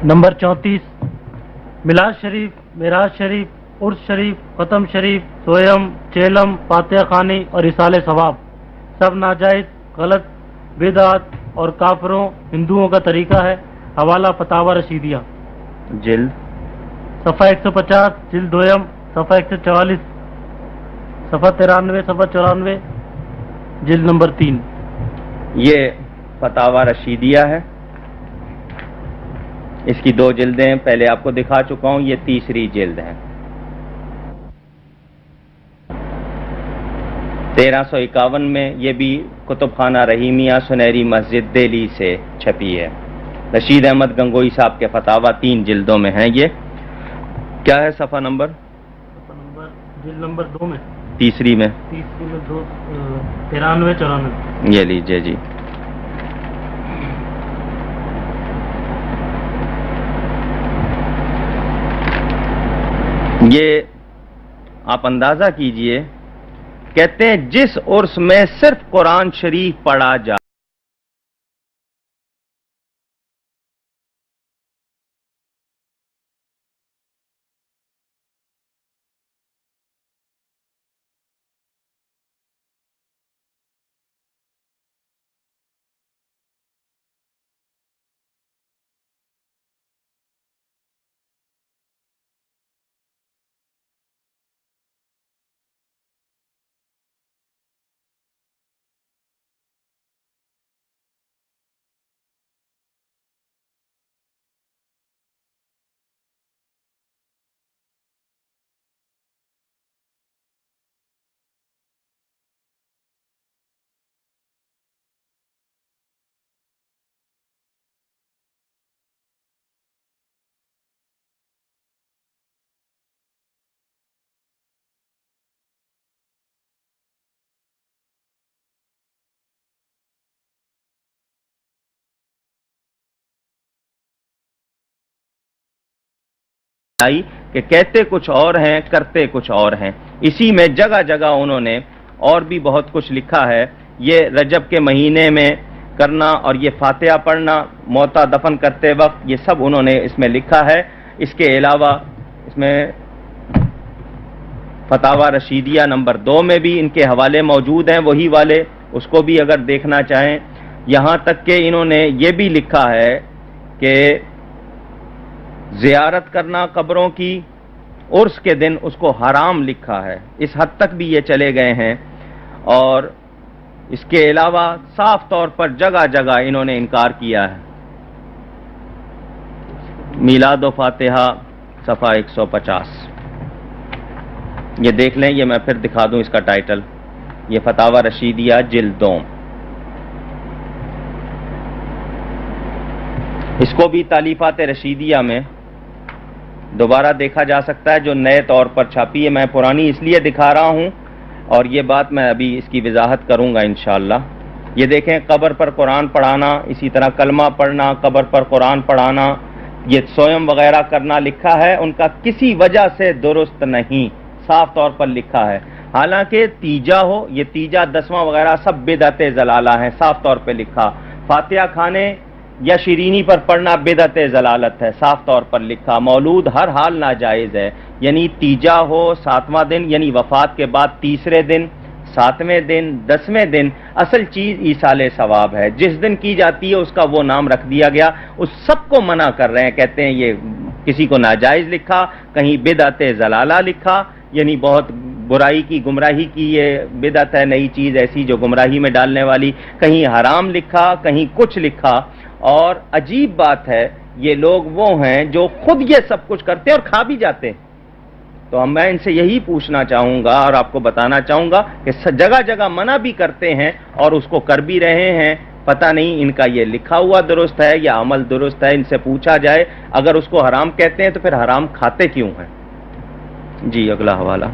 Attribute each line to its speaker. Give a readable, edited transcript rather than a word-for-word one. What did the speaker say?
Speaker 1: Number 34 मिलाद शरीफ, मिराज शरीफ, उर्स शरीफ, ख़त्म शरीफ, सोयम, चेलम, फातिहा खानी और इसाले सवाब सब नाजायज, गलत, बिदअत और काफरों हिंदुओं का तरीका है। हवाला फतावा रशीदिया,
Speaker 2: जिल्द
Speaker 1: सफ़ा 150, जिल्द दोयम, सफ़ा 144, सफ़ा 93, सफ़ा 94, जिल्द नंबर 3।
Speaker 2: ये फतावा रशीदिया है। इसकी 2 जिल्दें पहले आपको दिखा चुका हूं, ये तीसरी जिल्द है। 1351 में ये भी कुतुबखाना रहीमिया सुनहरी मस्जिद दिल्ली से छपी है। रशीद अहमद गंगोई साहब के फतावा 3 जिल्दों में हैं। ये क्या है सफ़ा नंबर?
Speaker 1: जिल्द नंबर 2 में,
Speaker 2: तीसरी में
Speaker 1: 2, 93, 94।
Speaker 2: ये लीजिए जी। ये आप अंदाजा कीजिए, कहते हैं जिस उर्स में सिर्फ कुरान शरीफ पढ़ा जा आई कि कहते कुछ और हैं, करते कुछ और हैं। इसी में जगह जगह उन्होंने और भी बहुत कुछ लिखा है। ये रजब के महीने में करना और ये फातिहा पढ़ना मौता दफन करते वक्त, ये सब उन्होंने इसमें लिखा है। इसके अलावा इसमें फतावा रशीदिया नंबर 2 में भी इनके हवाले मौजूद हैं, वही वाले, उसको भी अगर देखना चाहें। यहाँ तक कि इन्होंने ये भी लिखा है कि ज़ियारत करना कब्रों की उर्स के दिन उसको हराम लिखा है। इस हद तक भी ये चले गए हैं। और इसके अलावा साफ तौर पर जगह जगह इन्होंने इनकार किया है। मीलाद व फातिहा सफ़ा 150, ये देख लें। ये मैं फिर दिखा दूं इसका टाइटल, ये फतावा रशीदिया जिल्द 2। इसको भी तालीफात रशीदिया में दोबारा देखा जा सकता है, जो नए तौर पर छापी है। मैं पुरानी इसलिए दिखा रहा हूं और ये बात मैं अभी इसकी वजाहत करूंगा इंशाअल्लाह। ये देखें, कब्र पर कुरान पढ़ाना, इसी तरह कलमा पढ़ना, कब्र पर कुरान पढ़ाना, ये सोयम वगैरह करना लिखा है, उनका किसी वजह से दुरुस्त नहीं, साफ तौर पर लिखा है। हालांकि तीजा हो, ये तीजा 10वां वगैरह सब बिदअत ज़लाला है, साफ तौर पर लिखा। फातिहा खाने या शिरीनी पर पढ़ना बिदअत ज़लालत है, साफ तौर पर लिखा। मौलूद हर हाल नाजायज़ है, यानी तीजा हो 7वां दिन, यानी वफात के बाद तीसरे दिन, 7वें दिन, 10वें दिन, असल चीज़ ईसाले सवाब है। जिस दिन की जाती है उसका वो नाम रख दिया गया। उस सबको मना कर रहे हैं, कहते हैं ये किसी को नाजायज़ लिखा, कहीं बिदअत ज़लाला लिखा, यानी बहुत बुराई की, गुमराही की ये बिदअत है, नई चीज़ ऐसी जो गुमराही में डालने वाली। कहीं हराम लिखा, कहीं कुछ लिखा। और अजीब बात है, ये लोग वो हैं जो खुद ये सब कुछ करते हैं और खा भी जाते हैं। तो मैं इनसे यही पूछना चाहूँगा और आपको बताना चाहूँगा कि जगह जगह मना भी करते हैं और उसको कर भी रहे हैं। पता नहीं इनका ये लिखा हुआ दुरुस्त है या अमल दुरुस्त है, इनसे पूछा जाए। अगर उसको हराम कहते हैं तो फिर हराम खाते क्यों हैं? जी, अगला हवाला।